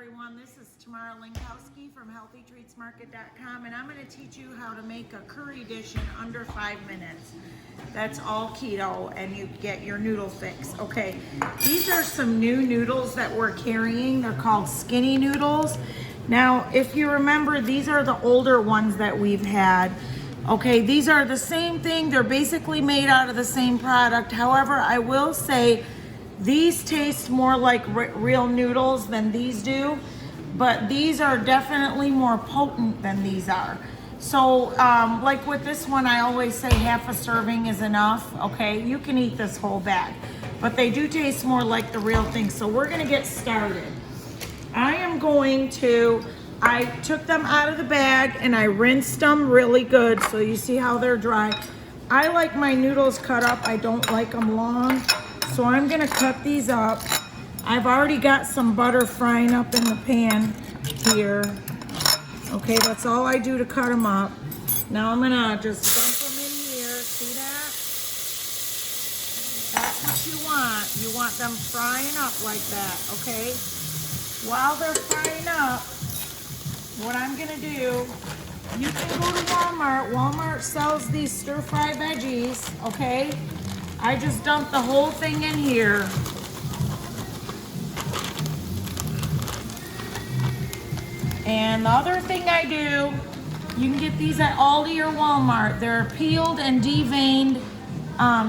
everyone. This is Tamara Linkowski from HealthyTreatsMarket.com, and I'm going to teach you how to make a curry dish in under 5 minutes. That's all keto, and you get your noodle fix. Okay, these are some new noodles that we're carrying. They're called skinny noodles. Now, if you remember, these are the older ones that we've had. Okay, these are the same thing. They're basically made out of the same product. However, I will say these taste more like real noodles than these do, but these are definitely more potent than these are. So, like with this one, I always say half a serving is enough, okay? You can eat this whole bag, but they do taste more like the real thing. So we're gonna get started. I took them out of the bag and I rinsed them really good, so you see how they're dry. I like my noodles cut up. I don't like them long. So I'm gonna cut these up. I've already got some butter frying up in the pan here. Okay, that's all I do to cut them up. Now I'm gonna just dump them in here. See that? That's what you want. You want them frying up like that, okay? While they're frying up, what I'm gonna do, you can go to Walmart. Walmart sells these stir-fry veggies, okay? I just dumped the whole thing in here. And the other thing I do, you can get these at Aldi or Walmart. They're peeled and deveined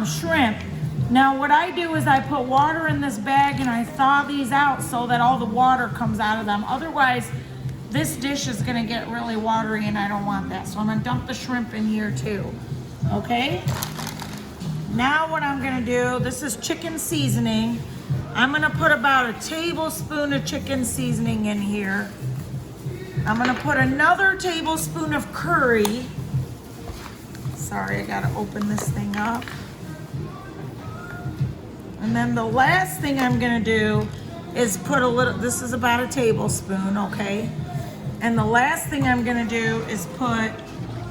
shrimp. Now what I do is I put water in this bag and I thaw these out so that all the water comes out of them. Otherwise, this dish is gonna get really watery and I don't want that. So I'm gonna dump the shrimp in here too, okay? Now what I'm gonna do, this is chicken seasoning. I'm gonna put about a tablespoon of chicken seasoning in here. I'm gonna put another tablespoon of curry. Sorry, I gotta open this thing up. And then the last thing I'm gonna do is put a little, this is about a tablespoon, okay? And the last thing I'm gonna do is put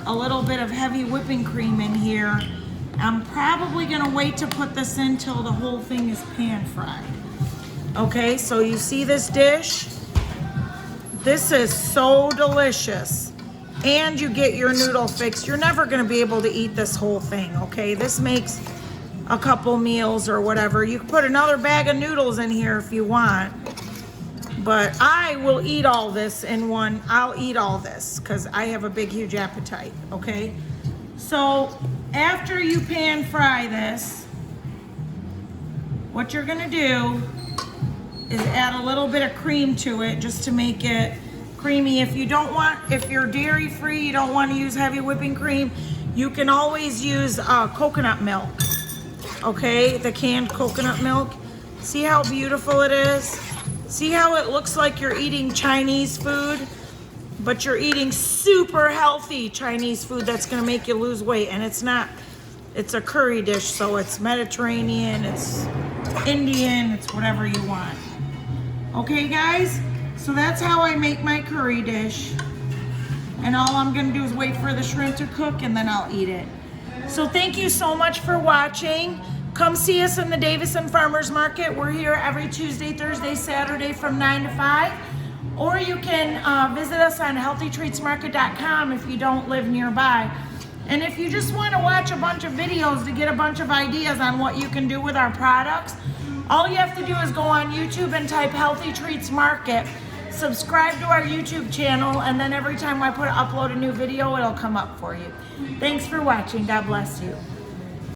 a little bit of heavy whipping cream in here. I'm probably gonna wait to put this in till the whole thing is pan fried. Okay, so you see this dish? This is so delicious. And you get your noodle fix. You're never gonna be able to eat this whole thing, okay? This makes a couple meals or whatever. You can put another bag of noodles in here if you want. But I will eat all this in one. I'll eat all this because I have a big, huge appetite, okay? So after you pan fry this, what you're gonna do is add a little bit of cream to it just to make it creamy. If you're dairy free, you don't want to use heavy whipping cream, you can always use coconut milk, okay? The canned coconut milk. See how beautiful it is? See how it looks like you're eating Chinese food? But you're eating super healthy Chinese food that's gonna make you lose weight. And it's not, it's a curry dish, so it's Mediterranean, it's Indian, it's whatever you want. Okay guys, so that's how I make my curry dish. And all I'm gonna do is wait for the shrimp to cook and then I'll eat it. So thank you so much for watching. Come see us in the Davison Farmers Market. We're here every Tuesday, Thursday, Saturday from 9 to 5. Or you can visit us on HealthyTreatsMarket.com if you don't live nearby. And if you just want to watch a bunch of videos to get a bunch of ideas on what you can do with our products, all you have to do is go on YouTube and type Healthy Treats Market, subscribe to our YouTube channel, and then every time I upload a new video, it'll come up for you. Thanks for watching. God bless you.